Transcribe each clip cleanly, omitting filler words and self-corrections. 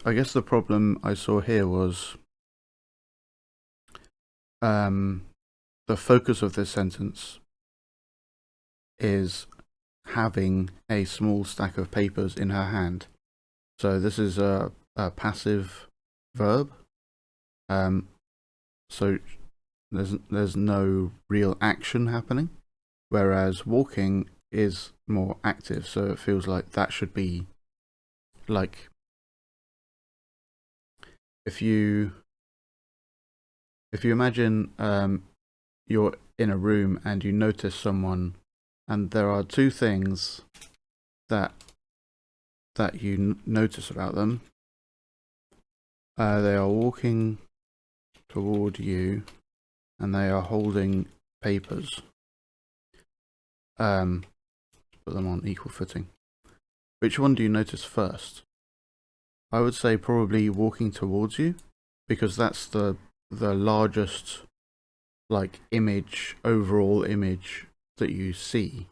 I guess the problem I saw here was the focus of this sentence is having a small stack of papers in her hand. So this is a passive verb. So there's no real action happening, whereas walking is more active. So it feels like that should be like if you imagine you're in a room and you notice someone, and there are two things that you notice about them. They are walking toward you, and they are holding papers. Put them on equal footing. Which one do you notice first? I would say probably walking towards you, because that's the largest overall image that you see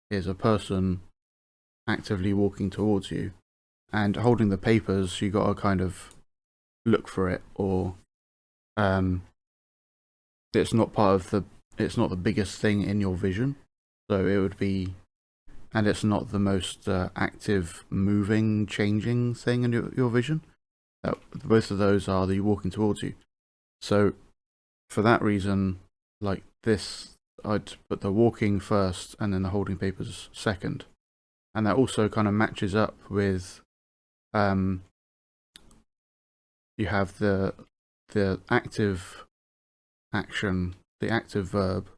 is a person actively walking towards you, and holding the papers. You got to kind of look for it, or it's not the biggest thing in your vision, so it would be, and it's not the most active, moving, changing thing in your vision. Both of those are the walking towards you. So for that reason, like this, I'd put the walking first and then the holding papers second. And that also kind of matches up with you have the active action, the active verb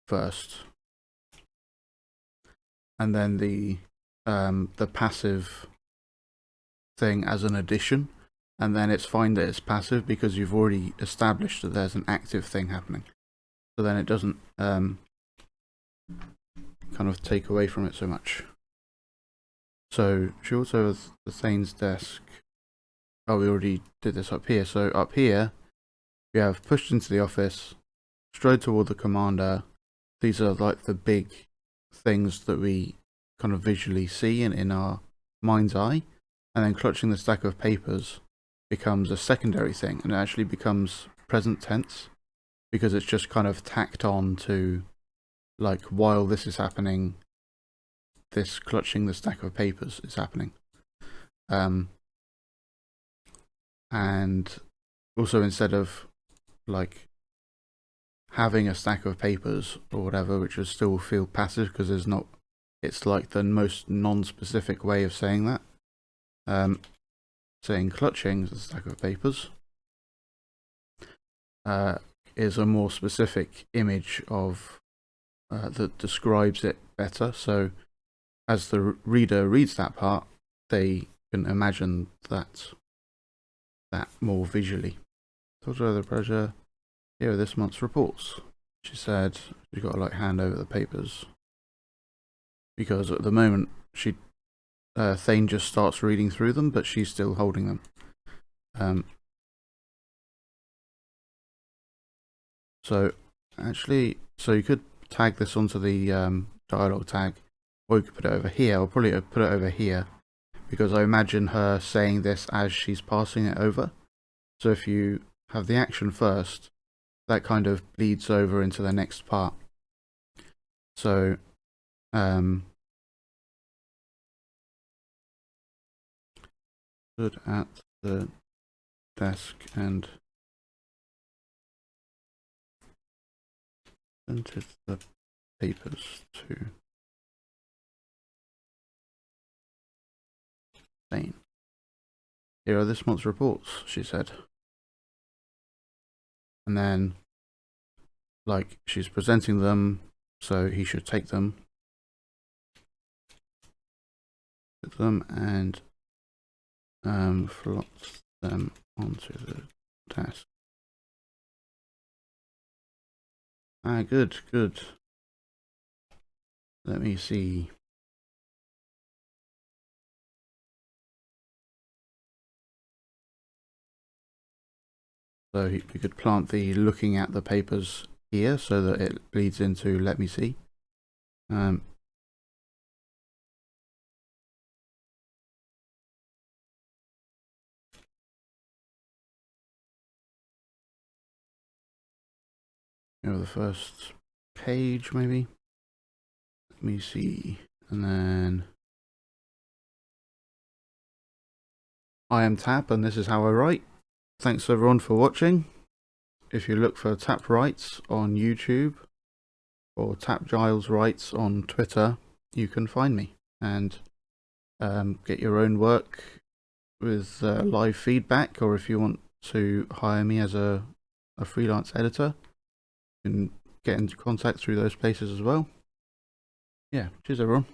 first, and then the passive thing as an addition. And then it's fine that it's passive because you've already established that there's an active thing happening. So then it doesn't kind of take away from it so much. So she also has the Thane's desk. Oh, we already did this up here. So up here, we have pushed into the office, strode toward the commander. These are like the big things that we kind of visually see in our mind's eye. And then clutching the stack of papers becomes a secondary thing, and it actually becomes present tense because it's just kind of tacked on to, like, while this is happening, this clutching the stack of papers is happening. And also, instead of like having a stack of papers or whatever, which would still feel passive because there's not, it's like the most non-specific way of saying that. Saying clutching the stack of papers is a more specific image of that describes it better. So as the reader reads that part, they can imagine that more visually. Talked about the pressure. Here are this month's reports. She said she's got to like hand over the papers because at the moment Thane just starts reading through them, but she's still holding them. So you could tag this onto the dialogue tag, or you could put it over here. I'll probably put it over here because I imagine her saying this as she's passing it over. So if you have the action first, that kind of bleeds over into the next part. So stood at the desk and presented the papers to Thane. Here are this month's reports, she said. And then, like, she's presenting them, so he should take them. Put them and flot them onto the desk. Good. Let me see. So you could plant the looking at the papers here so that it bleeds into let me see. The first page maybe. Let me see, and then I am Tap, and this is how I write. Thanks everyone for watching. If you look for TAPwrites on YouTube or TAPgilesWrites on Twitter, you can find me and get your own work with live feedback, or if you want to hire me as a freelance editor, you can get into contact through those places as well. Yeah, cheers everyone.